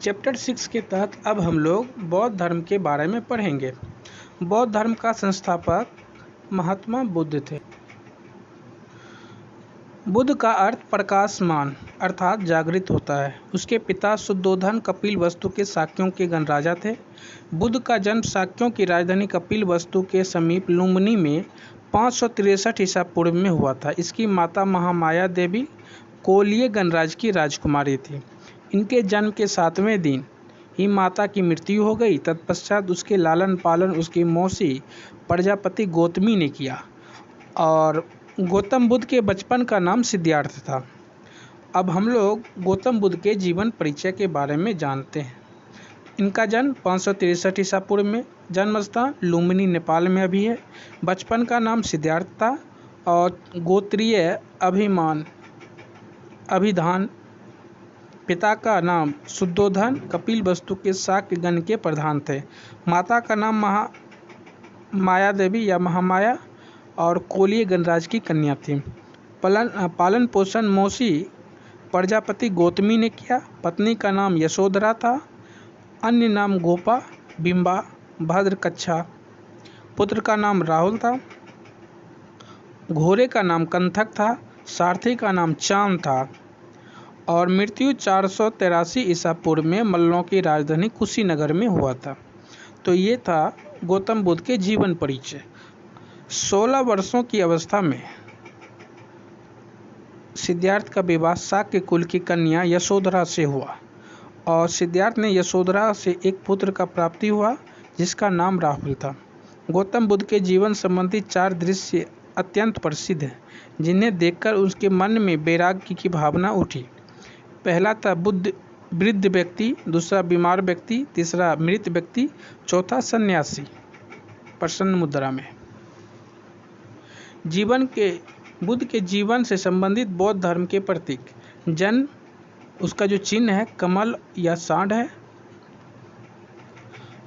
Chapter 6 के तहत अब हम लोग बौद्ध धर्म के बारे में पढ़ेंगे। बौद्ध धर्म का संस्थापक महात्मा बुद्ध थे। बुद्ध का अर्थ प्रकाशमान अर्थात जागृत होता है। उसके पिता शुद्धोधन कपिलवस्तु के शाक्यों के गणराजा थे। बुद्ध का जन्म शाक्यों की राजधानी कपिलवस्तु के समीप लुम्बिनी में 563 ईसा पूर्व में हुआ था। इसकी माता महामाया देवी कोलीय गणराज की राजकुमारी थी। इनके जन्म के 7वें दिन ही माता की मृत्यु हो गई। तत्पश्चात उसके लालन पालन उसकी मौसी प्रजापति गौतमी ने किया और गौतम बुद्ध के बचपन का नाम सिद्धार्थ था। अब हम लोग गौतम बुद्ध के जीवन परिचय के बारे में जानते हैं। इनका जन्म 563 ईसा पूर्व में, जन्मस्थान लुम्बिनी नेपाल में अभी है। बचपन का नाम सिद्धार्थ था और गोत्रीय अभिधान। पिता का नाम शुद्धोधन कपिलवस्तु के शाक्य गण के प्रधान थे। माता का नाम माया देवी या महामाया और कोलीय गणराज की कन्या थी। पालन पोषण मौसी प्रजापति गौतमी ने किया। पत्नी का नाम यशोधरा था। अन्य नाम गोपा, बिंबा, भद्रकच्छा। पुत्र का नाम राहुल था। घोड़े का नाम कंथक था। सारथी का नाम चांद था और मृत्यु 483 ईसा पूर्व में मल्लों की राजधानी कुशीनगर में हुआ था। तो ये था गौतम बुद्ध के जीवन परिचय। 16 वर्षों की अवस्था में सिद्धार्थ का विवाह शाक्य कुल की कन्या यशोधरा से हुआ और सिद्धार्थ ने यशोधरा से एक पुत्र का प्राप्ति हुआ जिसका नाम राहुल था। गौतम बुद्ध के जीवन संबंधी 4 दृश्य अत्यंत प्रसिद्ध हैं जिन्हें देखकर उसके मन में वैराग्य की भावना उठी। पहला था वृद्ध व्यक्ति, दूसरा बीमार व्यक्ति, तीसरा मृत व्यक्ति, चौथा सन्यासी प्रसन्न मुद्रा में। बुद्ध के जीवन से संबंधित बौद्ध धर्म के प्रतीक। जन्म, उसका जो चिन्ह है कमल या सांड है।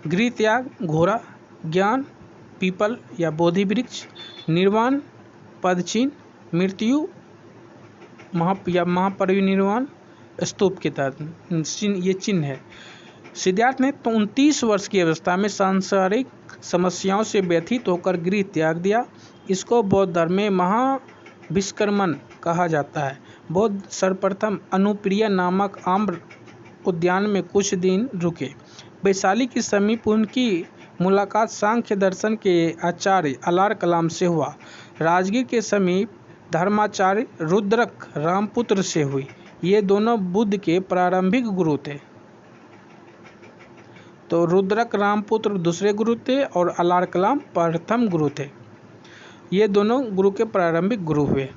गृह त्याग घोड़ा। ज्ञान पीपल या बोधि वृक्ष। निर्वाण पद चिन्ह। मृत्यु महापरिनिर्वाण स्तूप के तहत ये चिन्ह है। सिद्धार्थ ने 29 वर्ष की अवस्था में सांसारिक समस्याओं से व्यथित होकर गृह त्याग दिया। इसको बौद्ध धर्म में महाविष्कर्मण कहा जाता है। बौद्ध सर्वप्रथम अनुप्रिया नामक आम्र उद्यान में कुछ दिन रुके। वैशाली के समीप उनकी मुलाकात सांख्य दर्शन के आचार्य अलार कलाम से हुआ। राजगीर के समीप धर्माचार्य रुद्रक रामपुत्र से हुई। ये दोनों बुद्ध के प्रारंभिक गुरु थे। तो रुद्रक रामपुत्र दूसरे गुरु थे और अलार कलाम प्रथम गुरु थे। ये दोनों गुरु के प्रारंभिक गुरु हुए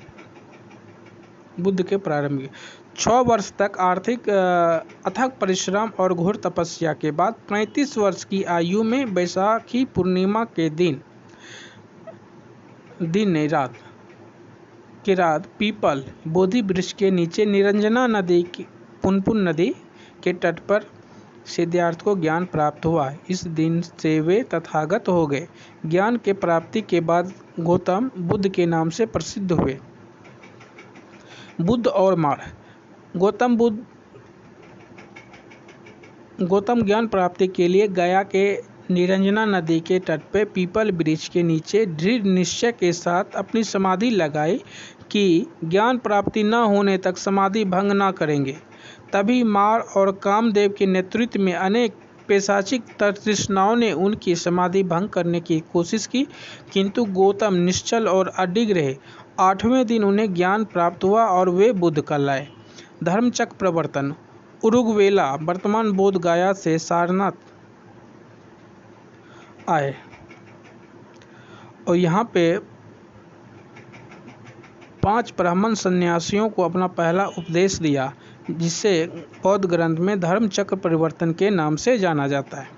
बुद्ध के प्रारंभिक। 6 वर्ष तक आर्थिक अथक परिश्रम और घोर तपस्या के बाद 35 वर्ष की आयु में वैशाखी पूर्णिमा के रात पीपल बोधि वृक्ष के नीचे निरंजना नदी की पुनपुन नदी के तट पर सिद्धार्थ को ज्ञान प्राप्त हुआ। इस दिन से वे तथागत हो गए। ज्ञान के प्राप्ति के बाद गौतम बुद्ध के नाम से प्रसिद्ध हुए। बुद्ध और मार्ग। गौतम ज्ञान प्राप्ति के लिए गया के निरंजना नदी के तट पर पीपल वृक्ष के नीचे दृढ़ निश्चय के साथ अपनी समाधि लगाई कि ज्ञान प्राप्ति न होने तक समाधि भंग न करेंगे। तभी मार और कामदेव के नेतृत्व में अनेक पैशाचिक तृष्णाओं ने उनकी समाधि भंग करने की कोशिश की, किंतु गौतम निश्चल और अडिग रहे। 8वें दिन उन्हें ज्ञान प्राप्त हुआ और वे बुद्ध कहलाए। धर्मचक्र प्रवर्तन। उरुगवेला वर्तमान बोध गया से सारनाथ आए और यहाँ पे 5 ब्राह्मण सन्यासियों को अपना पहला उपदेश दिया, जिसे बौद्ध ग्रंथ में धर्मचक्र परिवर्तन के नाम से जाना जाता है।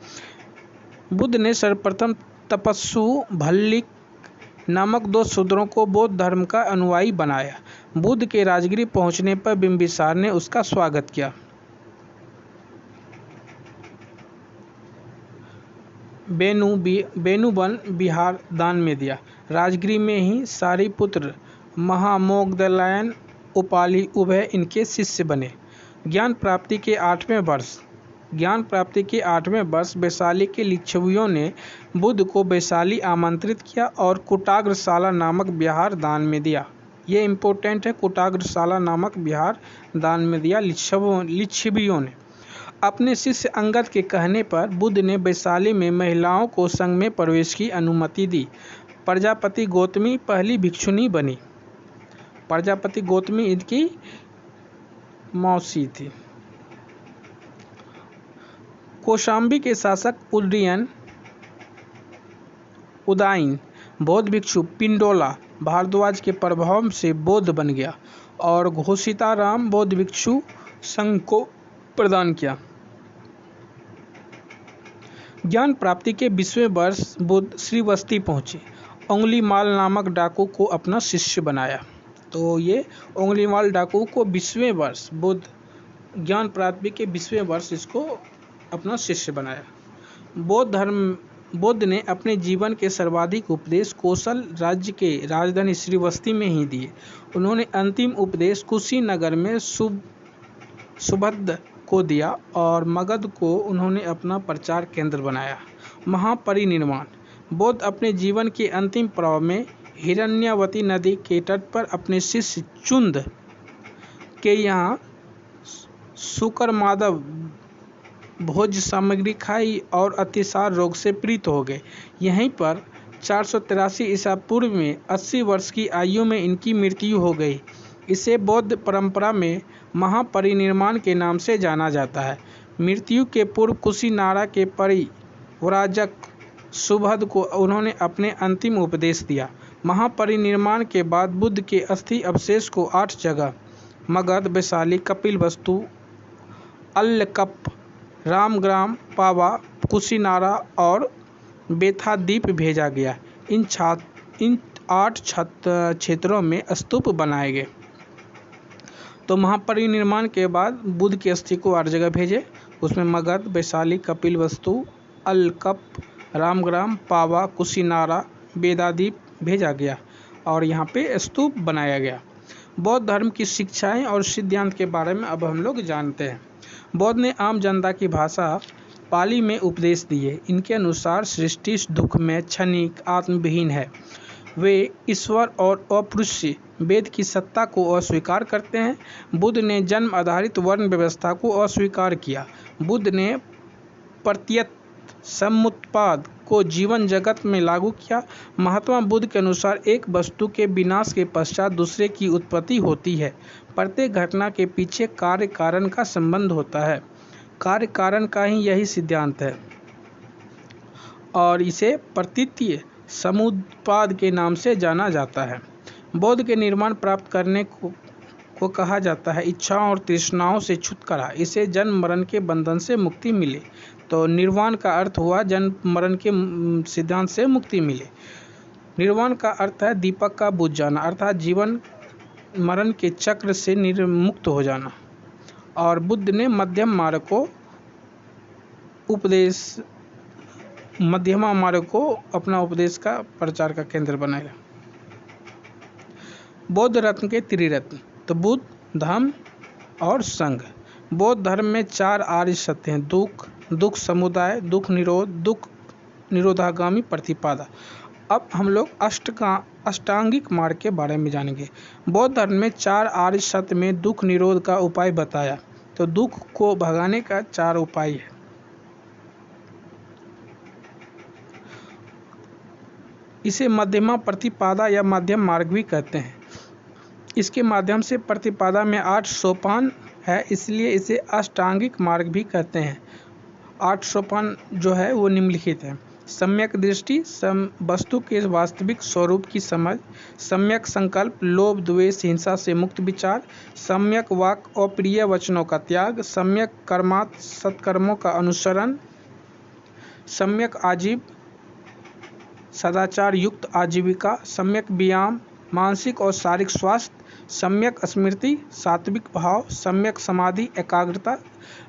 बुद्ध ने सर्वप्रथम तपस्सु भल्लिक नामक 2 शूद्रों को बौद्ध धर्म का अनुयायी बनाया। बुद्ध के राजगृह पहुंचने पर बिंबिसार ने उसका स्वागत किया। बेनुबन विहार दान में दिया। राजगृह में ही सारिपुत्र, महामोगदलायन, उपाली उभय इनके शिष्य बने। ज्ञान प्राप्ति के 8वें वर्ष ज्ञान प्राप्ति के 8वें वर्ष वैशाली के लिच्छवियों ने बुद्ध को वैशाली आमंत्रित किया और कुटाग्रशाला नामक विहार दान में दिया। ये इम्पोर्टेंट है, कुटाग्रशाला नामक विहार दान में दिया लिच्छवियों ने। अपने शिष्य अंगद के कहने पर बुद्ध ने वैशाली में महिलाओं को संघ में प्रवेश की अनुमति दी। प्रजापति गौतमी पहली भिक्षुणी बनी। प्रजापति गौतमी इनकी मौसी थी। कौशाम्बी के शासक उदायन बौद्ध भिक्षु पिंडोला भारद्वाज के प्रभाव से बौद्ध बन गया और घोषिताराम बौद्ध भिक्षु संघ को प्रदान किया। ज्ञान प्राप्ति के 20वें वर्ष बुद्ध श्रीवस्ती पहुंचे। उंगलीमाल नामक डाकू को अपना शिष्य बनाया। तो ये उंगलीमाल डाकू को 20वें वर्ष ज्ञान प्राप्ति के 20वें वर्ष इसको अपना शिष्य बनाया। बुद्ध ने अपने जीवन के सर्वाधिक उपदेश कौशल राज्य के राजधानी श्रीवस्ती में ही दिए। उन्होंने अंतिम उपदेश कुशीनगर में सुबुद्ध को दिया और मगध को उन्होंने अपना प्रचार केंद्र बनाया। महापरिनिर्वाण। बुद्ध अपने जीवन के अंतिम पड़ाव में हिरण्यावती नदी के तट पर अपने शिष्य चुंद के यहाँ शुकर माधव भोज सामग्री खाई और अतिसार रोग से पीड़ित हो गए। यहीं पर 483 ईसा पूर्व में 80 वर्ष की आयु में इनकी मृत्यु हो गई। इसे बौद्ध परंपरा में महापरिनिर्वाण के नाम से जाना जाता है। मृत्यु के पूर्व कुशीनारा के परिव्राजक सुबुद्ध को उन्होंने अपने अंतिम उपदेश दिया। महापरिनिर्वाण के बाद बुद्ध के अस्थि अवशेष को 8 जगह मगध, वैशाली, कपिलवस्तु, अल्लकप, रामग्राम, पावा, कुशीनारा और बेथाद्वीप भेजा गया। इन 8 क्षेत्रों में स्तूप बनाए गए। तो महापरिनिर्वाण के बाद बुद्ध की अस्थि को 8 जगह भेजे। उसमें मगध, वैशाली, कपिलवस्तु, अल्लकप, रामग्राम, पावा, कुशीनारा, बेथाद्वीप भेजा गया और यहाँ पे स्तूप बनाया गया। बौद्ध धर्म की शिक्षाएं और सिद्धांत के बारे में अब हम लोग जानते हैं। बौद्ध ने आम जनता की भाषा पाली में उपदेश दिए। इनके अनुसार सृष्टि दुखमय, क्षणिक, आत्मविहीन है। वे ईश्वर और अपरुष्य वेद की सत्ता को अस्वीकार करते हैं। बुद्ध ने जन्म आधारित वर्ण व्यवस्था को अस्वीकार किया। बुद्ध ने प्रत्यत समुत्पाद को जीवन जगत में लागू किया। महात्मा बुद्ध के अनुसार एक वस्तु के विनाश के पश्चात दूसरे की उत्पत्ति होती है। प्रत्येक घटना के पीछे कार्य कारण का संबंध होता है। कार्य कारण का ही यही सिद्धांत है और इसे प्रतीतीय समुत्पाद के नाम से जाना जाता है। बौद्ध के निर्माण प्राप्त करने को कहा जाता है इच्छाओं और तृष्णाओं से छुटकारा। इसे जन्म मरण के बंधन से मुक्ति मिले। तो निर्वाण का अर्थ हुआ जन्म मरण के सिद्धांत से मुक्ति मिले। निर्वाण का अर्थ है दीपक का बुझ जाना, अर्थात जीवन मरण के चक्र से मुक्त हो जाना। और बुद्ध ने मध्यमा मार्ग को अपना उपदेश का प्रचार का केंद्र बनाया। बौद्ध रत्न के त्रिरत्न, तो बुद्ध, धम्म और संघ। बौद्ध धर्म में 4 आर्य सत्य हैं: दुख समुदाय, दुख निरोध, दुख निरोधागामी प्रतिपादा। अब हम लोग अष्टांगिक मार्ग के बारे में जानेंगे। बौद्ध धर्म में 4 आर्य सत्य में दुख निरोध का उपाय बताया। तो दुख को भगाने का 4 उपाय है। इसे मध्यमा प्रतिपादा या मध्यम मार्ग भी कहते हैं। इसके माध्यम से प्रतिपादा में 8 सोपान है, इसलिए इसे अष्टांगिक मार्ग भी कहते हैं। 8 सोपान जो है वो निम्नलिखित है: सम्यक दृष्टि, वस्तु के वास्तविक स्वरूप की समझ, सम्यक संकल्प, लोभ द्वेष हिंसा से मुक्त विचार, सम्यक वाक, अप्रिय वचनों का त्याग, सम्यक कर्मार्थ, सत्कर्मों का अनुसरण, सम्यक आजीव, सदाचार युक्त आजीविका, सम्यक व्यायाम, मानसिक और शारीरिक स्वास्थ्य, सम्यक स्मृति, सात्विक भाव, सम्यक समाधि, एकाग्रता।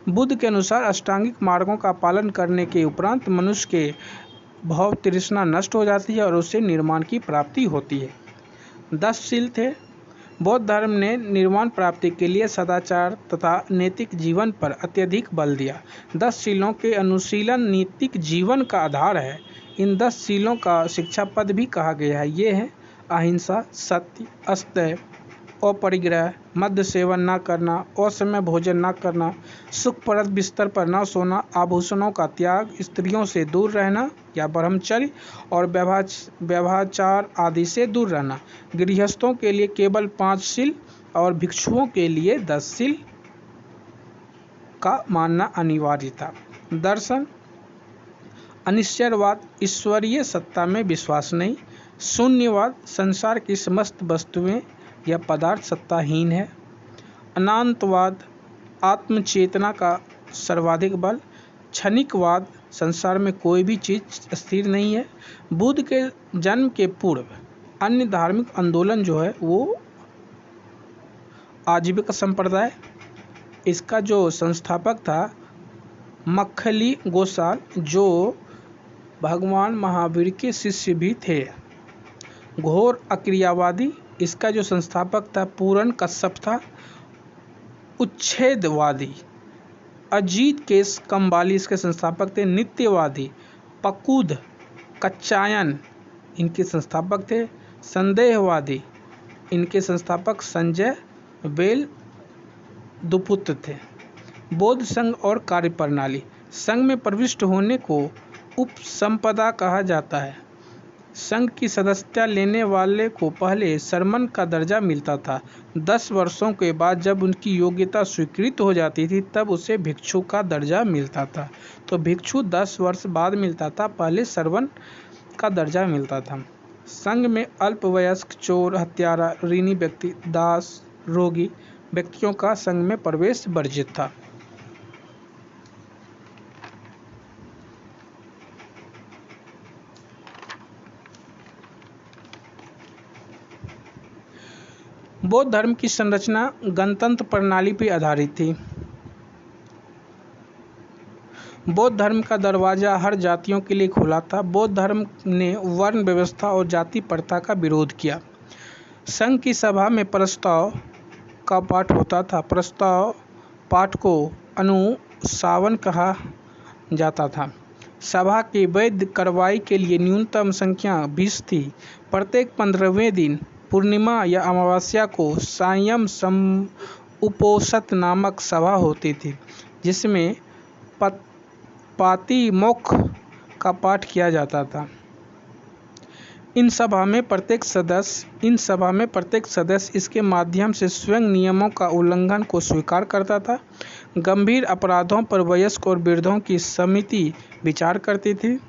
बुद्ध के अनुसार अष्टांगिक मार्गों का पालन करने के उपरांत मनुष्य के भव तृष्णा नष्ट हो जाती है और उससे निर्वाण की प्राप्ति होती है। 10 शील थे। बौद्ध धर्म ने निर्वाण प्राप्ति के लिए सदाचार तथा नैतिक जीवन पर अत्यधिक बल दिया। 10 शीलों के अनुशीलन नैतिक जीवन का आधार है। इन 10 शीलों का शिक्षापद भी कहा गया है। ये हैं अहिंसा, सत्य, अस्तेय, अपरिग्रह, मद्य सेवन न करना, असमय भोजन न करना, सुखप्रद बिस्तर पर न सोना, आभूषणों का त्याग, स्त्रियों से दूर रहना या ब्रह्मचर्य और व्यभिचार आदि से दूर रहना। गृहस्थों के लिए केवल 5 शील और भिक्षुओं के लिए 10 शील का मानना अनिवार्य था। दर्शन, अनिश्चयवाद, ईश्वरीय सत्ता में विश्वास नहीं। शून्यवाद, संसार की समस्त वस्तुएं या पदार्थ सत्ताहीन है। अनांतवाद, आत्मचेतना का सर्वाधिक बल। क्षणिकवाद, संसार में कोई भी चीज स्थिर नहीं है। बुद्ध के जन्म के पूर्व अन्य धार्मिक आंदोलन जो है वो आजीविका संप्रदाय, इसका जो संस्थापक था मक्खली गोसाल, जो भगवान महावीर के शिष्य भी थे। घोर अक्रियावादी, इसका जो संस्थापक था पूरन कश्यप था। उच्छेदवादी, अजीत केस कंबाली इसके संस्थापक थे। नित्यवादी, पकूद कच्चायन इनके संस्थापक थे। संदेहवादी, इनके संस्थापक संजय बेल दुपुत्र थे। बौद्ध संघ और कार्यप्रणाली, संघ में प्रविष्ट होने को उपसंपदा कहा जाता है। संघ की सदस्यता लेने वाले को पहले शर्मन का दर्जा मिलता था। 10 वर्षों के बाद जब उनकी योग्यता स्वीकृत हो जाती थी तब उसे भिक्षु का दर्जा मिलता था। तो भिक्षु 10 वर्ष बाद मिलता था, पहले शर्मन का दर्जा मिलता था। संघ में अल्पवयस्क, चोर, हत्यारा, ऋणी व्यक्ति, दास, रोगी व्यक्तियों का संघ में प्रवेश वर्जित था। बौद्ध धर्म की संरचना गणतंत्र प्रणाली पर आधारित थी। बौद्ध धर्म का दरवाजा हर जातियों के लिए खुला था। बौद्ध धर्म ने वर्ण व्यवस्था और जाति प्रथा का विरोध किया। संघ की सभा में प्रस्ताव का पाठ होता था। प्रस्ताव पाठ को अनुशासन कहा जाता था। सभा की वैध कार्रवाई के लिए न्यूनतम संख्या 20 थी। प्रत्येक 15वें दिन पूर्णिमा या अमावस्या को सायं उपोषित नामक सभा होती थी, जिसमें पातिमोक्ष का पाठ किया जाता था। इन सभा में प्रत्येक सदस्य इसके माध्यम से स्वयं नियमों का उल्लंघन को स्वीकार करता था। गंभीर अपराधों पर वयस्क और वृद्धों की समिति विचार करती थी।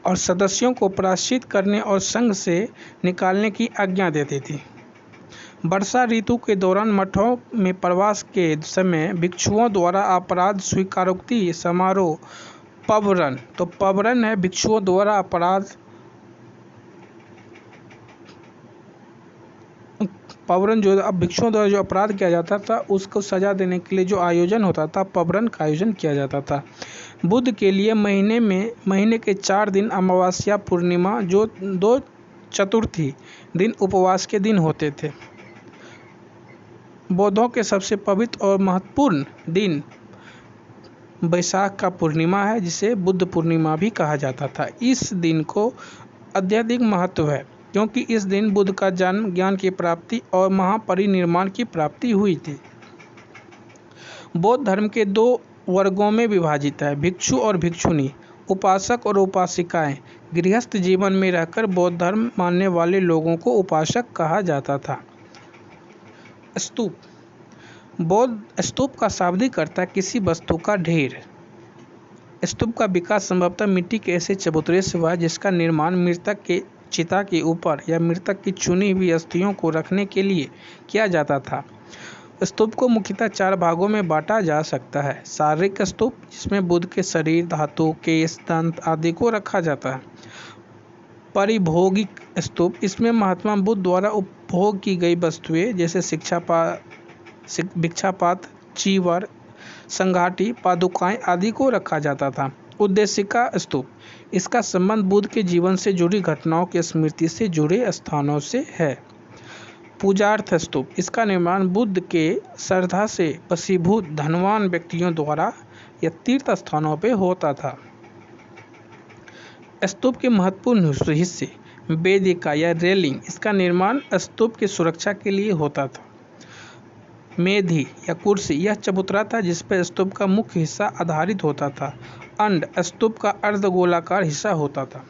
और सदस्यों को प्रायश्चित करने और संघ से निकालने की आज्ञा देती थी। वर्षा ऋतु के दौरान मठों में प्रवास के समय भिक्षुओं द्वारा अपराध स्वीकारोक्ति समारोह पवरन, तो पवरन है भिक्षुओं द्वारा अपराध, पवरन जो अब भिक्षुओं द्वारा जो अपराध किया जाता था उसको सजा देने के लिए जो आयोजन होता था पवरन का आयोजन किया जाता था। बुद्ध के लिए महीने के 4 दिन अमावस्या, पूर्णिमा जो 2 चतुर्थी दिन उपवास के दिन होते थे। बौद्धों के सबसे पवित्र और महत्वपूर्ण दिन बैसाख का पूर्णिमा है, जिसे बुद्ध पूर्णिमा भी कहा जाता था। इस दिन को अत्यधिक महत्व है क्योंकि इस दिन बुद्ध का जन्म, ज्ञान की प्राप्ति और महापरिनिर्वाण की प्राप्ति हुई थी। बौद्ध धर्म के 2 वर्गों में विभाजित है, भिक्षु और भिक्षुनी, उपासक और उपासिकाएं। गृहस्थ जीवन में रहकर बौद्ध धर्म मानने वाले लोगों को उपासक कहा जाता था। स्तूप, बौद्ध स्तूप का शाब्दिक अर्थ है किसी वस्तु का ढेर। स्तूप का विकास संभवतः मिट्टी के ऐसे चबूतरे से हुआ जिसका निर्माण मृतक के चिता के ऊपर या मृतक की चुनी हुई अस्थियों को रखने के लिए किया जाता था। स्तूप को मुख्यतः 4 भागों में बांटा जा सकता है। शारीरिक स्तूप, जिसमें बुद्ध के शरीर, धातु, केश, दंत आदि को रखा जाता है। परिभोगिक स्तूप, इसमें महात्मा बुद्ध द्वारा उपभोग की गई वस्तुएं जैसे भिक्षापात्र, चीवर, संघाटी, पादुकाएं आदि को रखा जाता था। उद्देशिका स्तूप, इसका संबंध बुद्ध के जीवन से जुड़ी घटनाओं की स्मृति से जुड़े स्थानों से है। पूजार्थ स्तूप, इसका निर्माण बुद्ध के श्रद्धा से वशीभूत धनवान व्यक्तियों द्वारा या तीर्थ स्थानों पर होता था। स्तूप के महत्वपूर्ण हिस्से, वेदिका या रेलिंग, इसका निर्माण स्तूप की सुरक्षा के लिए होता था। मेधी या कुर्सी, यह चबूतरा था जिस पर स्तूप का मुख्य हिस्सा आधारित होता था। अंड, स्तूप का अर्धगोलाकार हिस्सा होता था।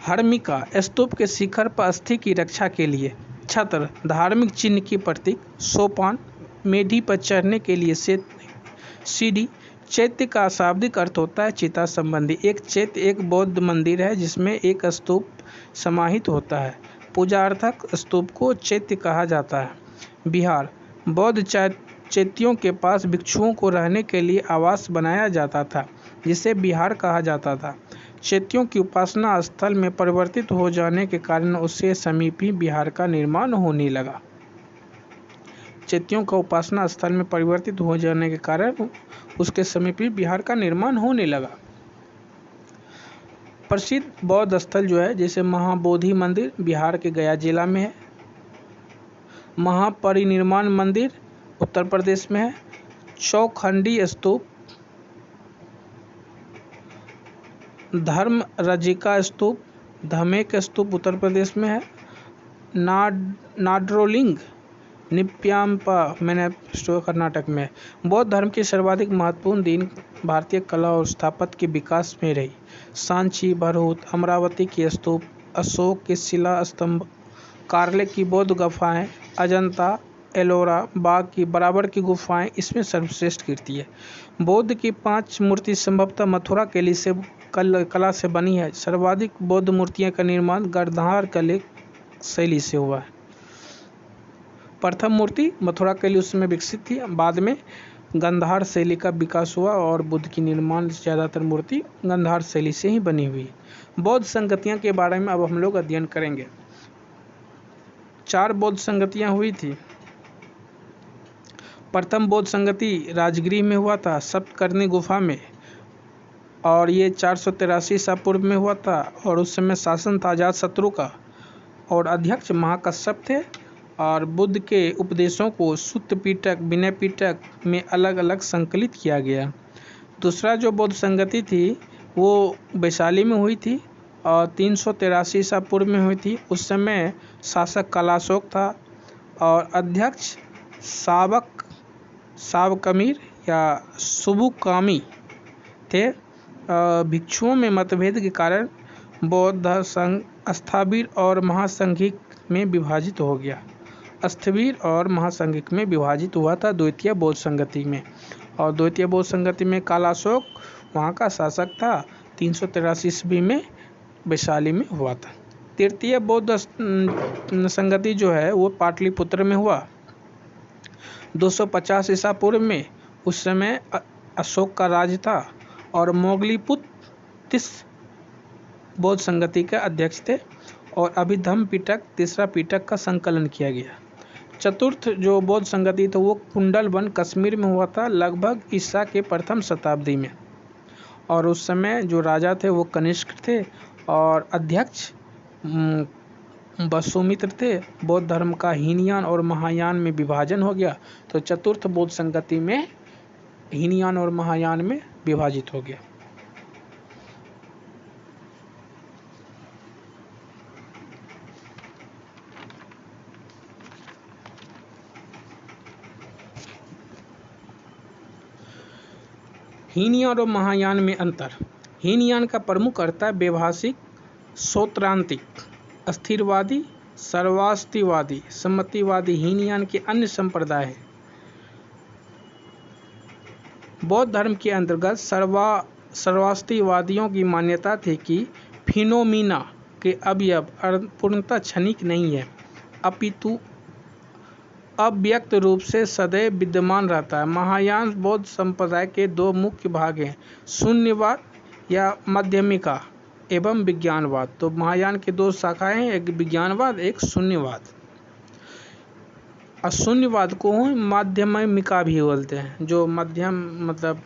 हर्मिका, स्तूप के शिखर पर अस्थि की रक्षा के लिए। छत्र, धार्मिक चिन्ह की प्रतीक। सोपान, मेढ़ी पर चढ़ने के लिए सीढ़ी। चैत्य का शाब्दिक अर्थ होता है चिता संबंधी। एक चैत्य एक बौद्ध मंदिर है जिसमें एक स्तूप समाहित होता है। पूजार्थक स्तूप को चैत्य कहा जाता है। विहार, बौद्ध चैत्यों के पास भिक्षुओं को रहने के लिए आवास बनाया जाता था जिसे विहार कहा जाता था। चैत्यों की उपासना स्थल में परिवर्तित हो जाने के कारण उसके समीप ही विहार का निर्माण होने लगा। चैत्यों का उपासना स्थल में परिवर्तित हो जाने के कारण उसके समीप ही विहार का निर्माण होने लगा। प्रसिद्ध बौद्ध स्थल जो है जैसे महाबोधि मंदिर बिहार के गया जिला में है। महापरिनिर्वाण मंदिर उत्तर प्रदेश में है। चौखंडी स्तूप, धर्म रजिका स्तूप, धमेक स्तूप उत्तर प्रदेश में है। नाड्रोलिंग निप्याम्पा मैनेस्टो कर्नाटक में। बौद्ध धर्म की सर्वाधिक महत्वपूर्ण देन भारतीय कला और स्थापत्य के विकास में रही। सांची, भरहुत, अमरावती की स्तूप, अशोक के शिला स्तंभ, कार्ले की बौद्ध गुफाएं, अजंता, एलोरा, बाग की बराबर की गुफाएं इसमें सर्वश्रेष्ठ कीर्ति है। बौद्ध की 5 मूर्ति संभवतः मथुरा केली से कला से बनी है। सर्वाधिक बौद्ध मूर्तियों का निर्माण गांधार कला शैली से हुआ है। प्रथम मूर्ति मथुरा केली उस समय विकसित थी, बाद में गांधार शैली का विकास हुआ और बुद्ध की निर्माण ज़्यादातर मूर्ति गांधार शैली से ही बनी हुई है। बौद्ध संगतियों के बारे में अब हम लोग अध्ययन करेंगे। 4 बौद्ध संगतियाँ हुई थी। प्रथम बौद्ध संगति राजगृह में हुआ था सप्तकर्णी गुफा में, और ये 483 ईसा पूर्व में हुआ था और उस समय शासन था अजातशत्रु का और अध्यक्ष महाकश्यप थे। और बुद्ध के उपदेशों को सुत्त पिटक, विनय पिटक में अलग अलग संकलित किया गया। दूसरा जो बौद्ध संगति थी वो वैशाली में हुई थी और 383 ईसा पूर्व में हुई थी। उस समय शासक कालाशोक था और अध्यक्ष सावकमीर या सुबुकामी थे। भिक्षुओं में मतभेद के कारण बौद्ध संघ स्थविर और महासंघिक में विभाजित हो गया। स्थविर और महासंघिक में विभाजित हुआ था द्वितीय बौद्ध संगति में। और द्वितीय बौद्ध संगति में कालाशोक वहाँ का शासक था। 383 ईस्वी में वैशाली में हुआ था। तृतीय बौद्ध संगति जो है वो पाटलिपुत्र में हुआ 250 ईसा पूर्व में। उस समय अशोक का राज था और मोगलीपुत्र बौद्ध संगति के अध्यक्ष थे और अभिधम्म पिटक तीसरा पिटक का संकलन किया गया। चतुर्थ जो बौद्ध संगति था वो कुंडलवन कश्मीर में हुआ था लगभग ईसा के प्रथम शताब्दी में। और उस समय जो राजा थे वो कनिष्क थे और अध्यक्ष वसुमित्र थे। बौद्ध धर्म का हीनयान और महायान में विभाजन हो गया तो चतुर्थ बौद्ध संगति में हीनयान और महायान में विभाजित हो गया। हीनयान और महायान में अंतर। हीनयान का प्रमुख अर्थ है व्यवहासिक, सौत्रांतिक, अस्थिरवादी, सर्वास्तिवादी, सम्मतिवादी। हीनयान के अन्य संप्रदाय हैं। बौद्ध धर्म के अंतर्गत सर्वास्तिवादियों की मान्यता थी कि फिनोमिना के अवयव पूर्णतः क्षणिक नहीं है अपितु अव्यक्त रूप से सदैव विद्यमान रहता है। महायान बौद्ध संप्रदाय के 2 मुख्य भाग हैं, शून्यवाद या माध्यमिका एवं विज्ञानवाद। तो महायान के 2 शाखाएं हैं, एक विज्ञानवाद एक शून्यवाद। और शून्यवाद को माध्यमिका भी बोलते हैं, जो मध्यम मतलब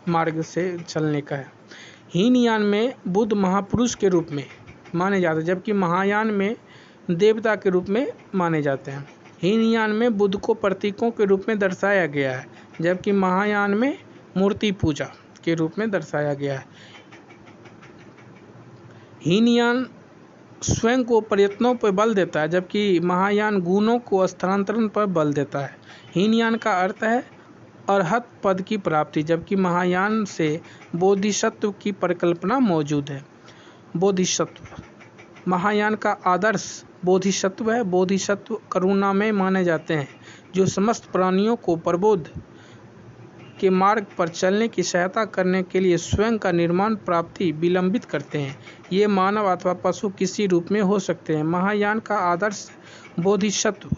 मार्ग से चलने का है। हीनयान में बुद्ध महापुरुष के रूप में माने जाते हैं, जबकि महायान में देवता के रूप में माने जाते हैं। हीनयान में बुद्ध को प्रतीकों के रूप में दर्शाया गया है, जबकि महायान में मूर्ति पूजा के रूप में दर्शाया गया है। हीनयान स्वयं को प्रयत्नों पर बल देता है, जबकि महायान गुणों को स्थानांतरण पर बल देता है। हीनयान का अर्थ है अरहत पद की प्राप्ति, जबकि महायान से बोधिसत्व की परिकल्पना मौजूद है। बोधिसत्व महायान का आदर्श बोधिसत्व है। बोधिसत्व करुणामय माने जाते हैं, जो समस्त प्राणियों को प्रबोध के मार्ग पर चलने की सहायता करने के लिए स्वयं का निर्माण प्राप्ति विलंबित करते हैं। ये मानव अथवा पशु किसी रूप में हो सकते हैं। महायान का आदर्श बोधिसत्व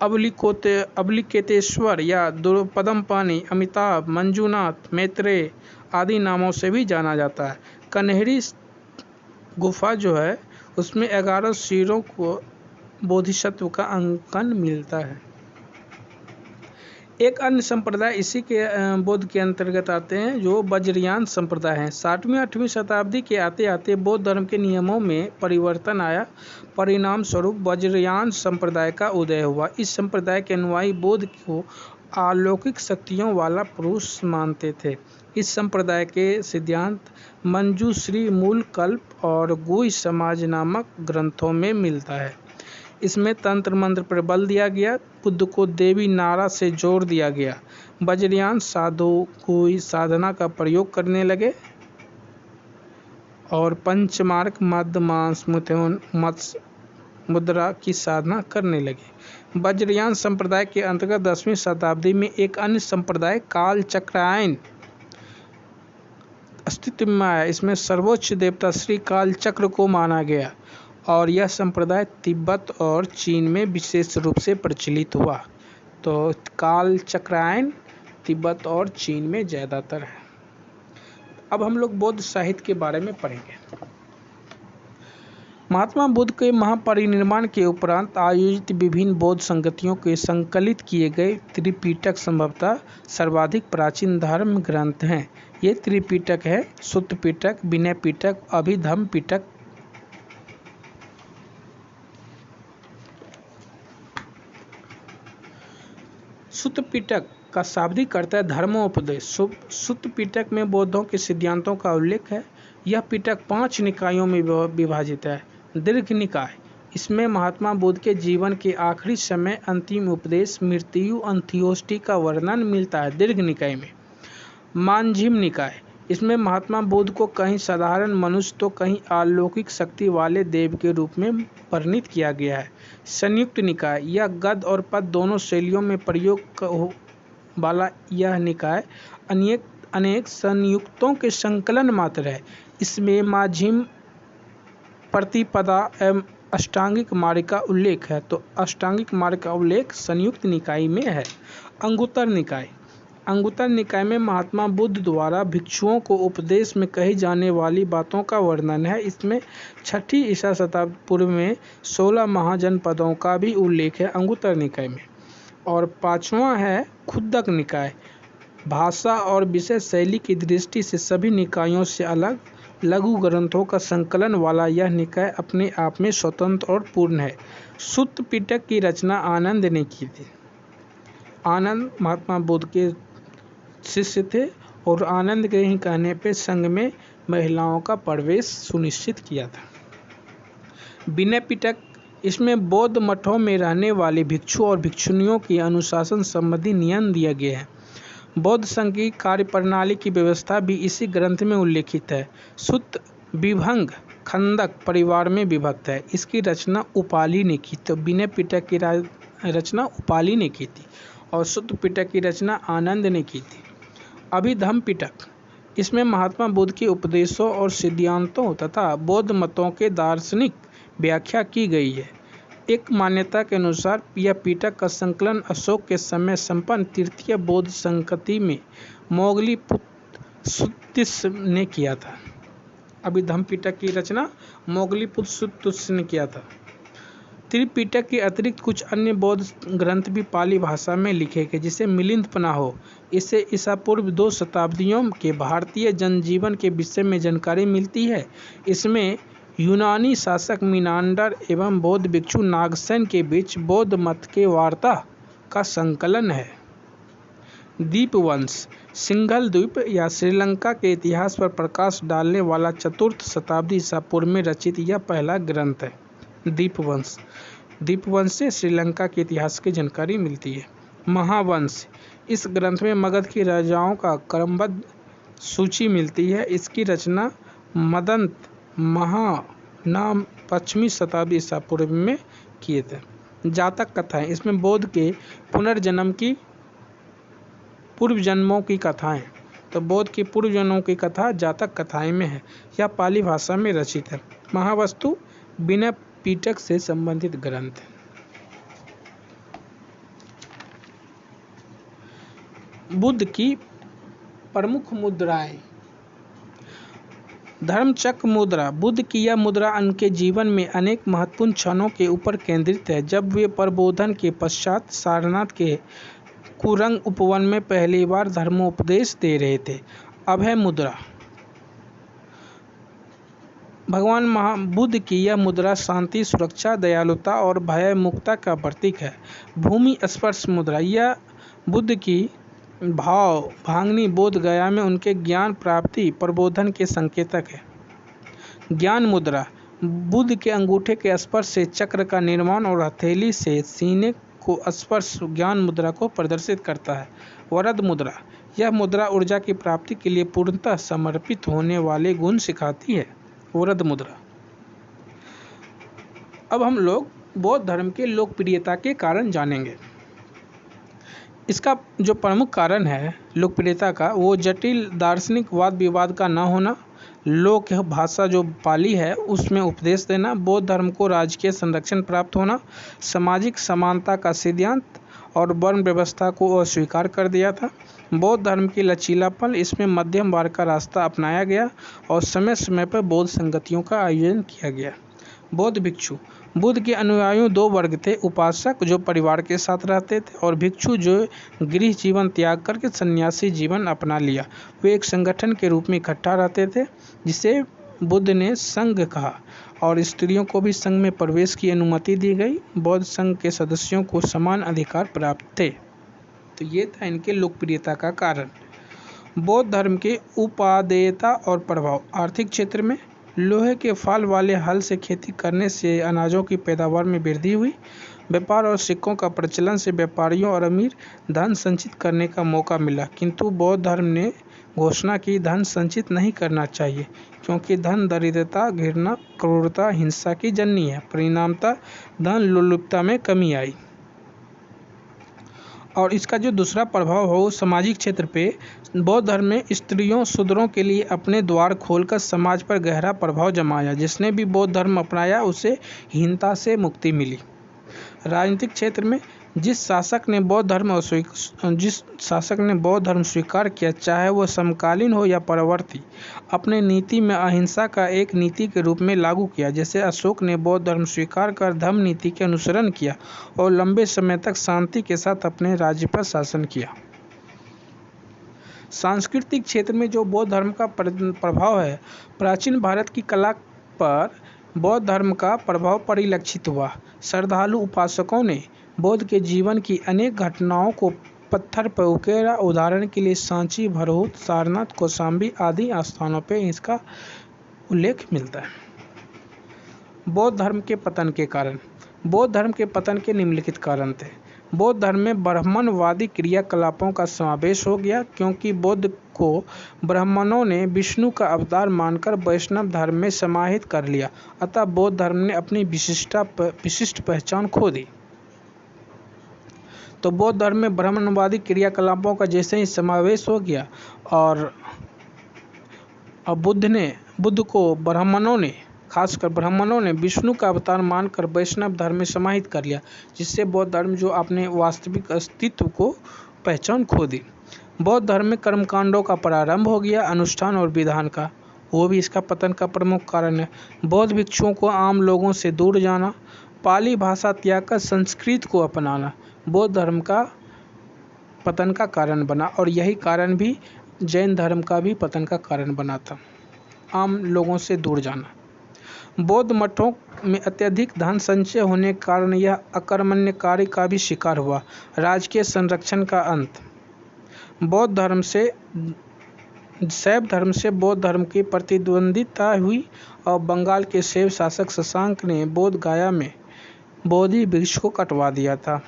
अवलिकेतेश्वर या पद्मपाणि, अमिताभ, मंजुनाथ, मैत्रेय आदि नामों से भी जाना जाता है। कन्हेरी गुफा जो है उसमें 11 सिरों को बोधिसत्व का अंकन मिलता है। एक अन्य संप्रदाय इसी के बौद्ध के अंतर्गत आते हैं, जो वज्रयान संप्रदाय है। 7वीं 8वीं शताब्दी के आते आते बौद्ध धर्म के नियमों में परिवर्तन आया। परिणाम स्वरूप वज्रयान संप्रदाय का उदय हुआ। इस संप्रदाय के अनुयायी बुद्ध को अलौकिक शक्तियों वाला पुरुष मानते थे। इस संप्रदाय के सिद्धांत मंजूश्री, मूल कल्प और गुह्य समाज नामक ग्रंथों में मिलता है। इसमें तंत्र मंत्र पर बल दिया गया। बुद्ध को देवी नारा से जोड़ दिया गया। वज्रयान साधु गुह्य साधना का प्रयोग करने लगे और पंचमार्ग, मद, मांस, मिथुन, मत्स्य, मुद्रा की साधना करने लगे। वज्रयान संप्रदाय के अंतर्गत 10वीं शताब्दी में एक अन्य संप्रदाय काल चक्रायन अस्तित्व में आया। इसमें सर्वोच्च देवता श्री काल चक्र को माना गया और यह संप्रदाय तिब्बत और चीन में विशेष रूप से प्रचलित हुआ। तो काल चक्रायन तिब्बत और चीन में ज़्यादातर है। अब हम लोग बौद्ध साहित्य के बारे में पढ़ेंगे। महात्मा बुद्ध के महापरिनिर्वाण के उपरांत आयोजित विभिन्न बौद्ध संगतियों के संकलित किए गए त्रिपिटक संभवतः सर्वाधिक प्राचीन धर्म ग्रंथ हैं। ये त्रिपिटक है सुत्त पिटक, विनय पिटक, अभिधम्म पिटक, सुत्त पिटक का शाब्दिक अर्थ है धर्मोपदेश। सुत्त पिटक में बौद्धों के सिद्धांतों का उल्लेख है। यह पिटक 5 निकायों में विभाजित है। दीर्घ निकाय, इसमें महात्मा बुद्ध के जीवन के आखिरी समय, अंतिम उपदेश, मृत्यु, अंत्योष्टि का वर्णन मिलता है दीर्घ निकाय में। मांझिम निकाय, इसमें महात्मा बुद्ध को कहीं साधारण मनुष्य तो कहीं अलौकिक शक्ति वाले देव के रूप में वर्णित किया गया है। संयुक्त निकाय, यह गद्य और पद्य दोनों शैलियों में प्रयोग वाला यह निकाय अनेक संयुक्तों के संकलन मात्र है। इसमें माध्यम, प्रतिपदा एवं अष्टांगिक मार्ग का उल्लेख है। तो अष्टांगिक मार्ग का उल्लेख संयुक्त निकाय में है। अंगुत्तर निकाय, अंगुत्तर निकाय में महात्मा बुद्ध द्वारा भिक्षुओं को उपदेश में कही जाने वाली बातों का वर्णन है। इसमें 6ठी ईसा शताब्दी पूर्व में 16 महाजनपदों का भी उल्लेख है अंगुत्तर निकाय में। और 5वां है खुद्दक निकाय। भाषा और विषय शैली की दृष्टि से सभी निकायों से अलग लघु ग्रंथों का संकलन वाला यह निकाय अपने आप में स्वतंत्र और पूर्ण है। सुत्त पिटक की रचना आनंद ने की थी। आनंद महात्मा बुद्ध के शिष्य थे और आनंद के ही कहने पे संघ में महिलाओं का प्रवेश सुनिश्चित किया था। विनय पिटक, इसमें बौद्ध मठों में रहने वाले भिक्षु और भिक्षुणियों की अनुशासन संबंधी नियम दिया गया है। बौद्ध संघ की कार्यप्रणाली की व्यवस्था भी इसी ग्रंथ में उल्लेखित है। सुत्त विभंग खंदक परिवार में विभक्त है। इसकी रचना उपाली ने की। तो विनय पिटक की रचना उपाली ने की थी और सुत्त पिटक की रचना आनंद ने की थी। अभिधम्म पिटक, इसमें महात्मा बुद्ध के उपदेशों और सिद्धांतों तथा बौद्ध मतों के दार्शनिक व्याख्या की गई है। एक मान्यता के अनुसार यह पिटक का संकलन अशोक के समय संपन्न तृतीय बौद्ध संगति में मोगलीपुत्र सुत्तिस्य ने किया था। अभिधम्म पिटक की रचना मोगलीपुत्र सुत्तिस्य ने किया था। त्रिपिटक के अतिरिक्त कुछ अन्य बौद्ध ग्रंथ भी पाली भाषा में लिखे गए, जिसे मिलिंद पन्नाहो। इससे ईसा पूर्व 2 शताब्दियों के भारतीय जनजीवन के विषय में जानकारी मिलती है। इसमें यूनानी शासक मिनांडर एवं बौद्ध भिक्षु नागसेन के बीच बौद्ध मत के वार्ता का संकलन है। दीपवंश सिंघल द्वीप या श्रीलंका के इतिहास पर प्रकाश डालने वाला 4th शताब्दी ईसा पूर्व में रचित यह पहला ग्रंथ है। दीपवंश से श्रीलंका के इतिहास की जानकारी मिलती है। महावंश, इस ग्रंथ में मगध के राजाओं का क्रमबद्ध सूची मिलती है। इसकी रचना मदंत महा नाम 5वीं शताब्दी ईसा पूर्व में किए थे। जातक कथाएं, इसमें बौद्ध के पुनर्जन्म की पूर्व जन्मों की कथाएं, तो बौद्ध की पूर्व जन्मों की कथा जातक कथाएं में है। यह पाली भाषा में रचित है। महावस्तु विनय पिटक से संबंधित ग्रंथ। बुद्ध की प्रमुख मुद्राएं। धर्मचक्र मुद्रा, बुद्ध की यह मुद्रा उनके जीवन में अनेक महत्वपूर्ण क्षणों के ऊपर केंद्रित है। जब वे प्रबोधन के पश्चात सारनाथ के कुरंग उपवन में पहली बार धर्मोपदेश दे रहे थे। अभय मुद्रा, भगवान बुद्ध की यह मुद्रा शांति, सुरक्षा, दयालुता और भय मुक्ता का प्रतीक है। भूमि स्पर्श मुद्रा, यह बुद्ध की भाव भांगनी बोध गया में उनके ज्ञान प्राप्ति प्रबोधन के संकेतक है। ज्ञान मुद्रा, बुद्ध के अंगूठे के स्पर्श से चक्र का निर्माण और हथेली से सीने को स्पर्श ज्ञान मुद्रा को प्रदर्शित करता है। वरद मुद्रा, यह मुद्रा ऊर्जा की प्राप्ति के लिए पूर्णतः समर्पित होने वाले गुण सिखाती है। वरद मुद्रा। अब हम लोग बौद्ध धर्म के लोकप्रियता के कारण जानेंगे। इसका जो प्रमुख कारण है लोकप्रियता का, वो जटिल दार्शनिक वाद विवाद का न होना, लोक भाषा जो पाली है उसमें उपदेश देना, बौद्ध धर्म को राजकीय संरक्षण प्राप्त होना, सामाजिक समानता का सिद्धांत और वर्ण व्यवस्था को अस्वीकार कर दिया था। बौद्ध धर्म की लचीलापन, इसमें मध्यम मार्ग का रास्ता अपनाया गया और समय समय पर बौद्ध संगतियों का आयोजन किया गया। बौद्ध भिक्षु, बुद्ध के अनुयायियों 2 वर्ग थे, उपासक जो परिवार के साथ रहते थे और भिक्षु जो गृह जीवन त्याग करके सन्यासी जीवन अपना लिया। वे एक संगठन के रूप में इकट्ठा रहते थे जिसे बुद्ध ने संघ कहा और स्त्रियों को भी संघ में प्रवेश की अनुमति दी गई। बौद्ध संघ के सदस्यों को समान अधिकार प्राप्त थे। तो ये था इनके लोकप्रियता का कारण। बौद्ध धर्म के उपादेयता और प्रभाव। आर्थिक क्षेत्र में लोहे के फाल वाले हल से खेती करने से अनाजों की पैदावार में वृद्धि हुई। व्यापार और सिक्कों का प्रचलन से व्यापारियों और अमीर धन संचित करने का मौका मिला, किंतु बौद्ध धर्म ने घोषणा की धन संचित नहीं करना चाहिए क्योंकि धन दरिद्रता, घृणा, क्रूरता, हिंसा की जननी है। परिणामतः धन लोलुपता में कमी आई। और इसका जो दूसरा प्रभाव हो सामाजिक क्षेत्र पे, बौद्ध धर्म में स्त्रियों शूद्रों के लिए अपने द्वार खोलकर समाज पर गहरा प्रभाव जमाया। जिसने भी बौद्ध धर्म अपनाया उसे हीनता से मुक्ति मिली। राजनीतिक क्षेत्र में जिस शासक ने बौद्ध धर्म स्वीकार किया, चाहे वह समकालीन हो या परवर्ती, अपने नीति में अहिंसा का एक नीति के रूप में लागू किया। जैसे अशोक ने बौद्ध धर्म स्वीकार कर धम्म नीति के अनुसरण किया और लंबे समय तक शांति के साथ अपने राज्य पर शासन किया। सांस्कृतिक क्षेत्र में जो बौद्ध धर्म का प्रभाव है, प्राचीन भारत की कला पर बौद्ध धर्म का प्रभाव परिलक्षित हुआ। श्रद्धालु उपासकों ने बौद्ध के जीवन की अनेक घटनाओं को पत्थर पर उकेरा। उदाहरण के लिए सांची, भरहुत, सारनाथ, कौशाम्बी आदि स्थानों पर इसका उल्लेख मिलता है। बौद्ध धर्म के पतन के कारण। बौद्ध धर्म के पतन के निम्नलिखित कारण थे। बौद्ध धर्म में ब्राह्मणवादी क्रियाकलापों का समावेश हो गया क्योंकि बुद्ध को ब्राह्मणों ने विष्णु का अवतार मानकर वैष्णव धर्म में समाहित कर लिया। अतः बौद्ध धर्म ने अपनी विशिष्ट पहचान खो दी। तो बौद्ध धर्म में ब्राह्मणवादी क्रियाकलापों का जैसे ही समावेश हो गया और बुद्ध को खासकर ब्राह्मणों ने विष्णु का अवतार मानकर वैष्णव धर्म में समाहित कर लिया, जिससे बौद्ध धर्म जो अपने वास्तविक अस्तित्व को पहचान खो दी। बौद्ध धर्म में कर्मकांडों का प्रारंभ हो गया, अनुष्ठान और विधान का, वो भी इसका पतन का प्रमुख कारण है। बौद्ध भिक्षुओं को आम लोगों से दूर जाना, पाली भाषा त्याग कर संस्कृत को अपनाना बौद्ध धर्म का पतन का कारण बना, और यही कारण भी जैन धर्म का भी पतन का कारण बना था। आम लोगों से दूर जाना। बौद्ध मठों में अत्यधिक धन संचय होने के कारण यह अकर्मण्यकारी का भी शिकार हुआ। राजकीय संरक्षण का अंत। शैव धर्म से बौद्ध धर्म की प्रतिद्वंदिता हुई और बंगाल के शैव शासक शशांक ने बोध गया में बोधि वृक्ष को कटवा दिया था।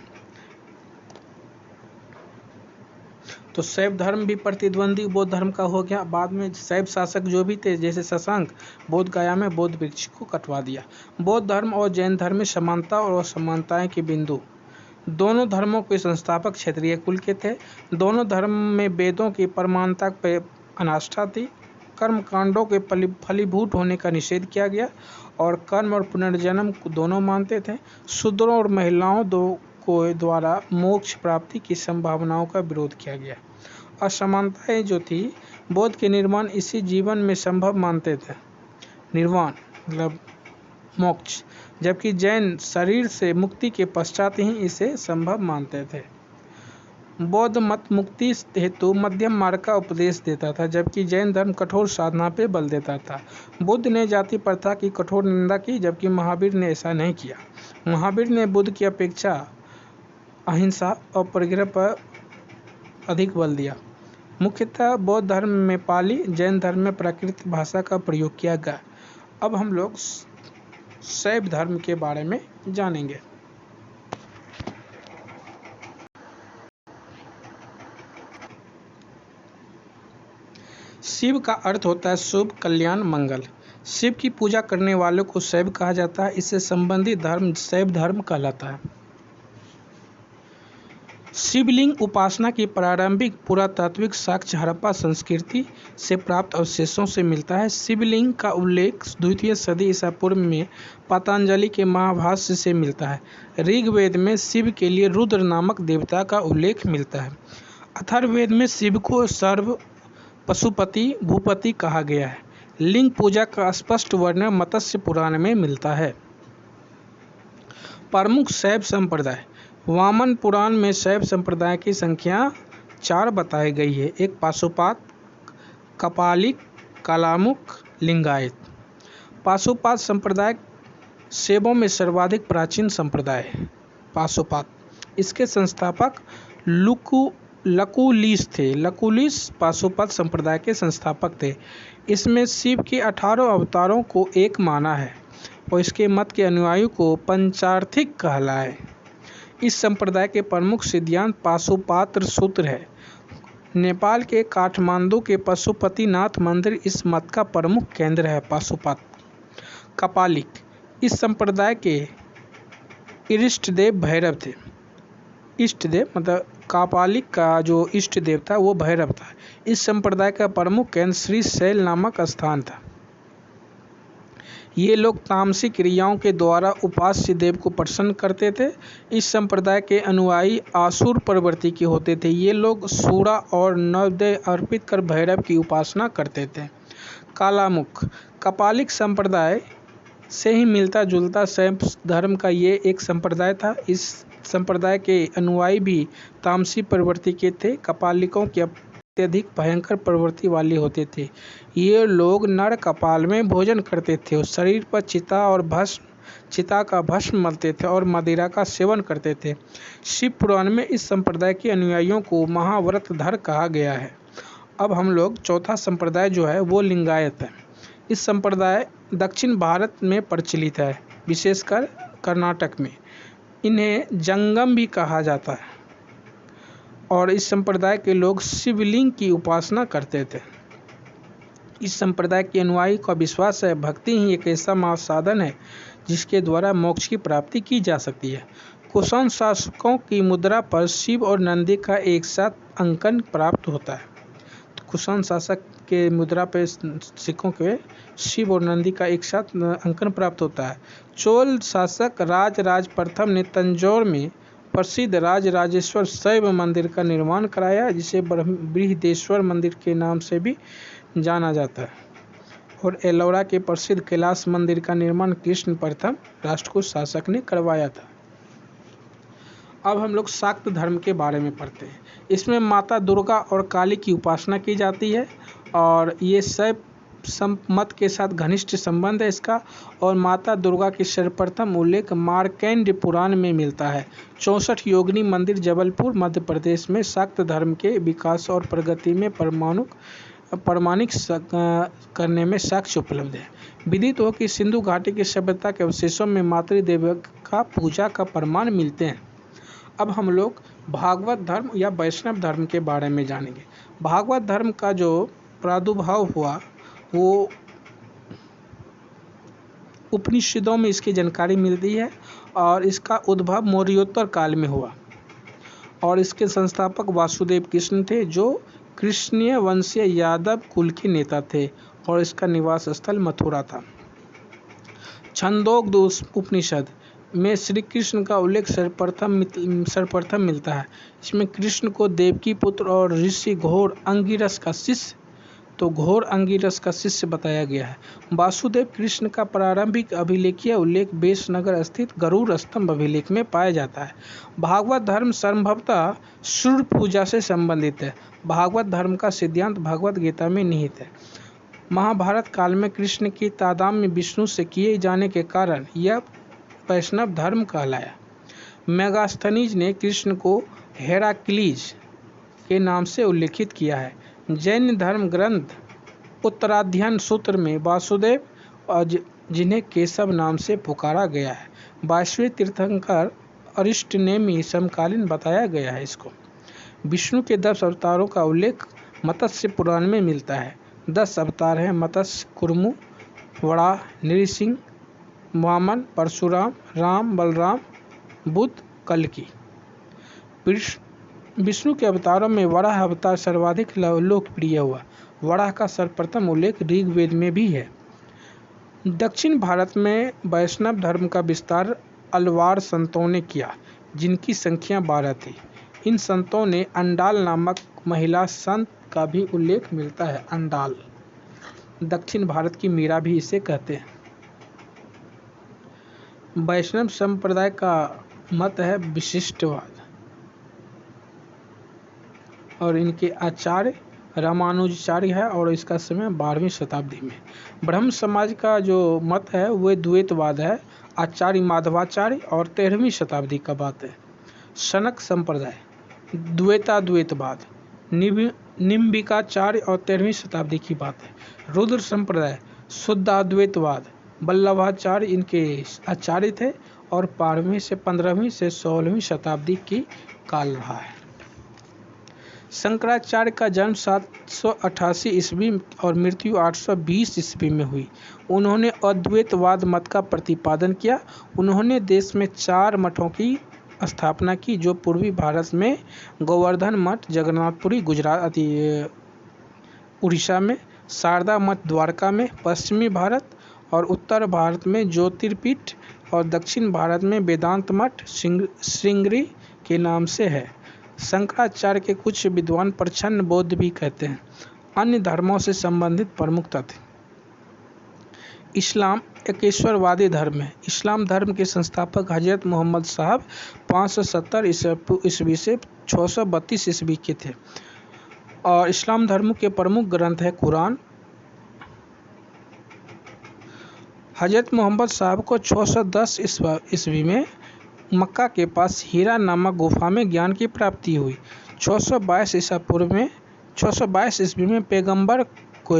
तो शैव धर्म भी प्रतिद्वंदी बौद्ध धर्म का हो गया। बाद में शैव शासक जो भी थे जैसे शशांक, बोध गया में बौद्ध वृक्ष को कटवा दिया। बौद्ध धर्म और जैन धर्म में समानता और असमानताएं के बिंदु। दोनों धर्मों के संस्थापक क्षेत्रीय कुल के थे। दोनों धर्म में वेदों की प्रमाणता पर अनास्था थी। कर्म कांडों के फलीभूत होने का निषेध किया गया और कर्म और पुनर्जन्म को दोनों मानते थे। शूद्रों और महिलाओं को द्वारा मोक्ष प्राप्ति की संभावनाओं का विरोध किया गया। असमानताएं जो थी, बौद्ध के निर्वाण इसी जीवन में संभव मानते थे, निर्वाण मतलब मोक्ष, जबकि जैन शरीर से मुक्ति के पश्चात ही इसे संभव मानते थे। बौद्ध मत मुक्ति हेतु मध्यम मार्ग का उपदेश देता था, जबकि जैन धर्म कठोर साधना पर बल देता था। बुद्ध ने जाति प्रथा की कठोर निंदा की, जबकि महावीर ने ऐसा नहीं किया। महावीर ने बुद्ध की अपेक्षा अहिंसा और परिग्रह पर अधिक बल दिया। मुख्यतः बौद्ध धर्म में पाली, जैन धर्म में प्राकृत भाषा का प्रयोग किया गया। अब हम लोग शैव धर्म के बारे में जानेंगे। शिव का अर्थ होता है शुभ, कल्याण, मंगल। शिव की पूजा करने वालों को शैव कहा जाता है। इससे संबंधित धर्म शैव धर्म कहलाता है। शिवलिंग उपासना की प्रारंभिक पुरातात्विक साक्ष्य हड़प्पा संस्कृति से प्राप्त अवशेषों से मिलता है। शिवलिंग का उल्लेख 2वीं सदी ईसा पूर्व में पतंजलि के महाभाष्य से मिलता है। ऋग्वेद में शिव के लिए रुद्र नामक देवता का उल्लेख मिलता है। अथर्ववेद में शिव को सर्व पशुपति भूपति कहा गया है। लिंग पूजा का स्पष्ट वर्णन मत्स्य पुराण में मिलता है। प्रमुख शैव संप्रदाय। वामन पुराण में शैव संप्रदाय की संख्या 4 बताई गई है। एक पाशुपात, कपालिक, कालामुख, लिंगायत। पाशुपात संप्रदाय शैवों में सर्वाधिक प्राचीन संप्रदाय है। पाशुपात, इसके संस्थापक लकुलिस थे। लकुलिस पाशुपात संप्रदाय के संस्थापक थे। इसमें शिव के 18 अवतारों को एक माना है और इसके मत के अनुयायियों को पंचार्थिक कहला है। इस संप्रदाय के प्रमुख सिद्धांत पाशुपात्र सूत्र है। नेपाल के काठमांडू के पशुपतिनाथ मंदिर इस मत का प्रमुख केंद्र है। पाशुपात। कपालिक, इस संप्रदाय के इष्ट देव भैरव थे। इष्ट देव मतलब कापालिक का जो इष्ट देव था वो भैरव था। इस संप्रदाय का प्रमुख केंद्र श्री शैल नामक स्थान था। ये लोग तामसिक क्रियाओं के द्वारा उपास्य देव को प्रसन्न करते थे। इस संप्रदाय के अनुयायी आसुर प्रवृत्ति के होते थे। ये लोग सूरा और नवदय अर्पित कर भैरव की उपासना करते थे। कालामुख, कपालिक संप्रदाय से ही मिलता जुलता शैव धर्म का ये एक संप्रदाय था। इस संप्रदाय के अनुयायी भी तामसी प्रवृत्ति के थे। कपालिकों की अत्यधिक भयंकर प्रवृत्ति वाले होते थे। ये लोग नर कपाल में भोजन करते थे, शरीर पर चिता का भस्म मलते थे और मदिरा का सेवन करते थे। शिव पुराण में इस संप्रदाय के अनुयायियों को महाव्रतधर कहा गया है। अब हम लोग चौथा संप्रदाय जो है वो लिंगायत है। इस संप्रदाय दक्षिण भारत में प्रचलित है, विशेषकर कर्नाटक में। इन्हें जंगम भी कहा जाता है और इस संप्रदाय के लोग शिवलिंग की उपासना करते थे। इस संप्रदाय के अनुयायी का विश्वास है भक्ति ही एक ऐसा साधन है जिसके द्वारा मोक्ष की प्राप्ति की जा सकती है। कुषाण शासकों की मुद्रा पर शिव और नंदी का एक साथ अंकन प्राप्त होता है। तो कुषाण शासक के मुद्रा पर सिक्कों के शिव और नंदी का एक साथ अंकन प्राप्त होता है। चोल शासक राज प्रथम ने तंजौर में प्रसिद्ध राजराजेश्वर शैव मंदिर का निर्माण कराया, जिसे बृहदेश्वर मंदिर के नाम से भी जाना जाता है। और एलोरा के प्रसिद्ध कैलाश मंदिर का निर्माण कृष्ण प्रथम राष्ट्रकूट शासक ने करवाया था। अब हम लोग शाक्त धर्म के बारे में पढ़ते हैं। इसमें माता दुर्गा और काली की उपासना की जाती है और ये शैव मत के साथ घनिष्ठ संबंध है इसका। और माता दुर्गा की सर्वप्रथम उल्लेख मार्कंडेय पुराण में मिलता है। 64 योगिनी मंदिर जबलपुर मध्य प्रदेश में शाक्त धर्म के विकास और प्रगति में प्रमाणिक करने में साक्ष्य उपलब्ध है। विदित हो कि सिंधु घाटी की सभ्यता के अवशेषों में मातृदेव का पूजा का प्रमाण मिलते हैं। अब हम लोग भागवत धर्म या वैष्णव धर्म के बारे में जानेंगे। भागवत धर्म का जो प्रादुर्भाव हुआ वो उपनिषदों में इसकी जानकारी मिलती है और इसका उद्भव मौर्योत्तर काल में हुआ और इसके संस्थापक वासुदेव कृष्ण थे जो कृष्णीय वंशीय यादव कुल के नेता थे और इसका निवास स्थल मथुरा था। छंदोग्ध उपनिषद में श्री कृष्ण का उल्लेख सर्वप्रथम मिलता है। इसमें कृष्ण को देवकी पुत्र और ऋषि घोर अंगिरस का शिष्य बताया गया है। वासुदेव कृष्ण का प्रारंभिक अभिलेखीय उल्लेख बेसनगर स्थित गरुड़ स्तंभ अभिलेख में पाया जाता है। भागवत धर्म संभवतः सूर्य पूजा से संबंधित है। भागवत धर्म का सिद्धांत भगवत गीता में निहित है। महाभारत काल में कृष्ण की तादात्म्य विष्णु से किए जाने के कारण यह वैष्णव धर्म कहलाया। मेगास्थनीज ने कृष्ण को हेराक्लीज के नाम से उल्लेखित किया है। जैन धर्म ग्रंथ उत्तराध्ययन सूत्र में वासुदेव जिन्हें केशव नाम से पुकारा गया है। वैष्णव तीर्थंकर अरिष्टनेमी समकालीन बताया गया है। इसको विष्णु के 10 अवतारों का उल्लेख मत्स्य पुराण में मिलता है। 10 अवतार हैं मत्स्य, कुर्मु, वराह, नृसिंह, वामन, परशुराम, राम, बलराम, बुद्ध, कल्कि। विष्णु के अवतारों में वराह अवतार सर्वाधिक लोकप्रिय हुआ। वराह का सर्वप्रथम उल्लेख ऋग्वेद में भी है। दक्षिण भारत में वैष्णव धर्म का विस्तार अलवार संतों ने किया जिनकी संख्या 12 थी। इन संतों ने अंडाल नामक महिला संत का भी उल्लेख मिलता है। अंडाल दक्षिण भारत की मीरा भी इसे कहते हैं। वैष्णव संप्रदाय का मत है विशिष्टवाद और इनके आचार्य रामानुजाचार्य है और इसका समय 12वीं शताब्दी में। ब्रह्म समाज का जो मत है वह द्वैतवाद है, आचार्य माधवाचार्य और 13वीं शताब्दी का बात है। शनक संप्रदाय द्वैतवाद निम्बिकाचार्य और 13वीं शताब्दी की बात है। रुद्र संप्रदाय शुद्धाद्वैतवाद वल्लभाचार्य इनके आचार्य थे और 12वीं से 15वीं से 16वीं शताब्दी की काल रहा है। शंकराचार्य का जन्म 788 ईस्वी और मृत्यु 820 ईस्वी में हुई। उन्होंने अद्वैतवाद मत का प्रतिपादन किया। उन्होंने देश में 4 मठों की स्थापना की जो पूर्वी भारत में गोवर्धन मठ जगन्नाथपुरी गुजरात उड़ीसा में, शारदा मठ द्वारका में, पश्चिमी भारत और उत्तर भारत में ज्योतिर्पीठ और दक्षिण भारत में वेदांत मठ श्रृंगेरी के नाम से है। शंकराचार्य के कुछ विद्वान प्रच्छन्न बौद्ध भी कहते हैं। अन्य धर्मों से संबंधित प्रमुख तथ्य। इस्लाम एक ईश्वरवादी धर्म है। इस्लाम धर्म के संस्थापक हजरत मोहम्मद साहब 570 ईस्वी से 632 ईस्वी के थे और इस्लाम धर्म के प्रमुख ग्रंथ है कुरान। हजरत मोहम्मद साहब को 610 ईस्वी में मक्का के पास हीरा नामक गुफा में ज्ञान की प्राप्ति हुई। 622 ईस्वी में पैगंबर को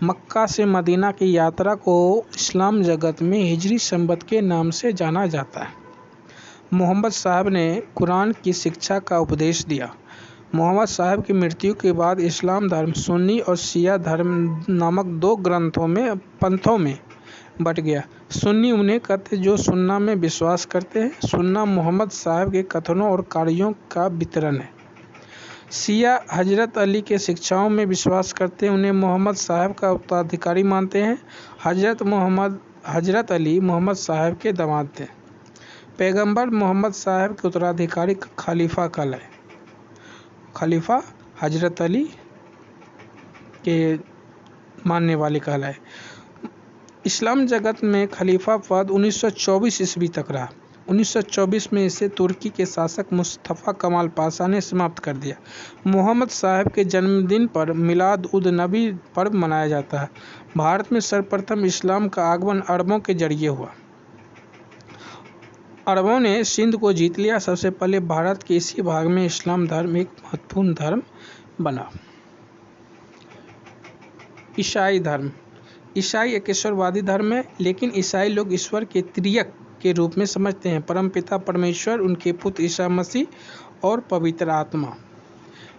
मक्का से मदीना की यात्रा को इस्लाम जगत में हिजरी संवत के नाम से जाना जाता है। मोहम्मद साहब ने कुरान की शिक्षा का उपदेश दिया। मोहम्मद साहब की मृत्यु के बाद इस्लाम धर्म सुन्नी और शिया धर्म नामक 2 पंथों में बट गया। सुन्नी उन्हें कहते जो सुन्ना में विश्वास करते हैं। सुन्ना मोहम्मद साहब के कथनों और कार्यों का वितरण है। शिया हजरत अली के शिक्षाओं में विश्वास करते हैं, उन्हें मोहम्मद साहब का उत्तराधिकारी मानते हैं। हजरत अली मोहम्मद साहब के दामाद थे। पैगंबर मोहम्मद साहब के उत्तराधिकारी खलीफा कहलाए। खलीफा हजरत अली के मानने वाले कहलाए। इस्लाम जगत में खलीफा पद 1924 ईस्वी तक रहा। 1924 में इसे तुर्की के शासक मुस्तफ़ा कमाल पाशा ने समाप्त कर दिया। मोहम्मद साहब के जन्मदिन पर मिलाद उद नबी पर्व मनाया जाता है। भारत में सर्वप्रथम इस्लाम का आगमन अरबों के जरिए हुआ। अरबों ने सिंध को जीत लिया। सबसे पहले भारत के इसी भाग में इस्लाम धर्म एक महत्वपूर्ण धर्म बना। ईसाई धर्म। ईसाई एक ईश्वरवादी धर्म है, लेकिन ईसाई लोग ईश्वर के त्रियक के रूप में समझते हैं, परमपिता परमेश्वर, उनके पुत्र ईसा मसीह और पवित्र आत्मा।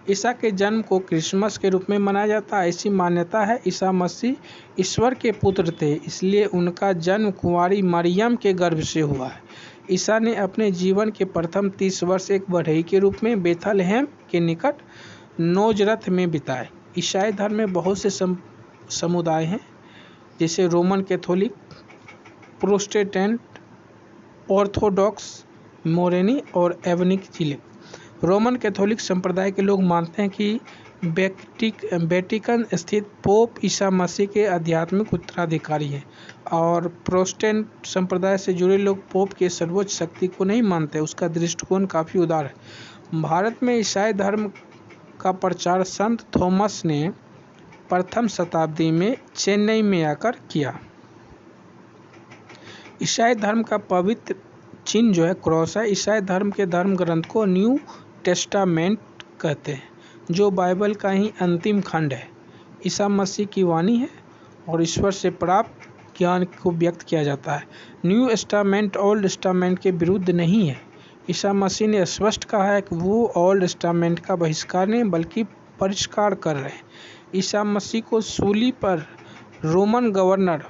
ईसा के जन्म को क्रिसमस के रूप में मनाया जाता है। ऐसी मान्यता है ईसा मसीह ईश्वर के पुत्र थे, इसलिए उनका जन्म कुंवारी मरियम के गर्भ से हुआ है। ईसा ने अपने जीवन के प्रथम 30 वर्ष एक बढ़ई के रूप में बेथलहेम के निकट नोजरत में बिताए। ईसाई धर्म में बहुत से समुदाय हैं, जैसे रोमन कैथोलिक, प्रोटेस्टेंट, ऑर्थोडॉक्स, मोरेनी और एवनिक। रोमन कैथोलिक संप्रदाय के लोग मानते हैं कि वेटिकन स्थित पोप ईसा मसीह के आध्यात्मिक उत्तराधिकारी हैं, और प्रोटेस्टेंट संप्रदाय से जुड़े लोग पोप के सर्वोच्च शक्ति को नहीं मानते। उसका दृष्टिकोण काफ़ी उदार है। भारत में ईसाई धर्म का प्रचार संत थॉमस ने प्रथम शताब्दी में चेन्नई में आकर किया। ईसाई धर्म का पवित्र चिन्ह जो है क्रॉस है। ईसाई धर्म के धर्म ग्रंथ को न्यू टेस्टामेंट कहते हैं, जो बाइबल का ही अंतिम खंड है। ईसा मसीह की वाणी है और ईश्वर से प्राप्त ज्ञान को व्यक्त किया जाता है। न्यू टेस्टामेंट ओल्ड टेस्टामेंट के विरुद्ध नहीं है। ईसा मसीह ने स्पष्ट कहा है कि वो ओल्ड टेस्टामेंट का बहिष्कार नहीं बल्कि परिष्कार कर रहे हैं। ईसा मसीह को सूली पर रोमन गवर्नर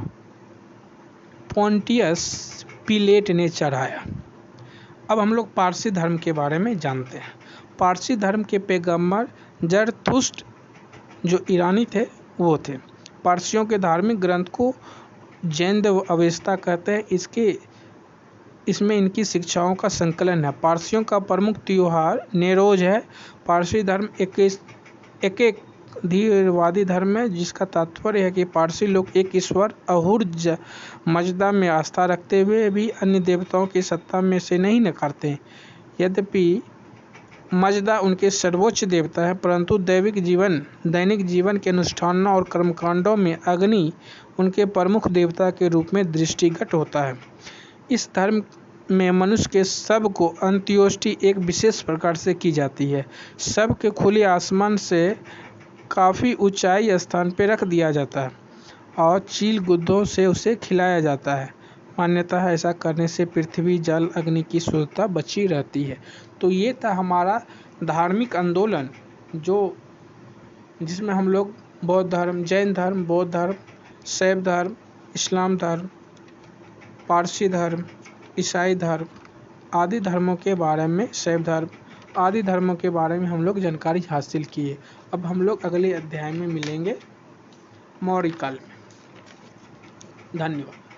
पोंटियस पिलेट ने चढ़ाया। अब हम लोग पारसी धर्म के बारे में जानते हैं। पारसी धर्म के पैगंबर जरथुस्त्र जो ईरानी थे वो थे। पारसियों के धार्मिक ग्रंथ को जैन अवेस्ता कहते हैं। इसमें इनकी शिक्षाओं का संकलन है। पारसियों का प्रमुख त्योहार नेरोज है। पारसी धर्म एक धीरवादी धर्म है, जिसका तात्पर्य है कि पारसी लोग एक ईश्वर अहुर मजदा में आस्था रखते हुए भी अन्य देवताओं की सत्ता में से नहीं नकारते। यद्यपि मजदा उनके सर्वोच्च देवता है, परंतु दैनिक जीवन के अनुष्ठानों और कर्मकांडों में अग्नि उनके प्रमुख देवता के रूप में दृष्टिगत होता है। इस धर्म में मनुष्य के शव को अंत्योष्टि एक विशेष प्रकार से की जाती है। शव के खुले आसमान से काफ़ी ऊंचाई स्थान पर रख दिया जाता है और चील गुद्धों से उसे खिलाया जाता है। मान्यता है ऐसा करने से पृथ्वी, जल, अग्नि की शुद्धता बची रहती है। तो ये था हमारा धार्मिक आंदोलन जिसमें हम लोग बौद्ध धर्म, जैन धर्म, बौद्ध धर्म, शैव धर्म, इस्लाम धर्म, पारसी धर्म, ईसाई धर्म आदि धर्मों के बारे में, शैव धर्म आदि धर्मों के बारे में हम लोग जानकारी हासिल किए। अब हम लोग अगले अध्याय में मिलेंगे मौर्य काल में। धन्यवाद।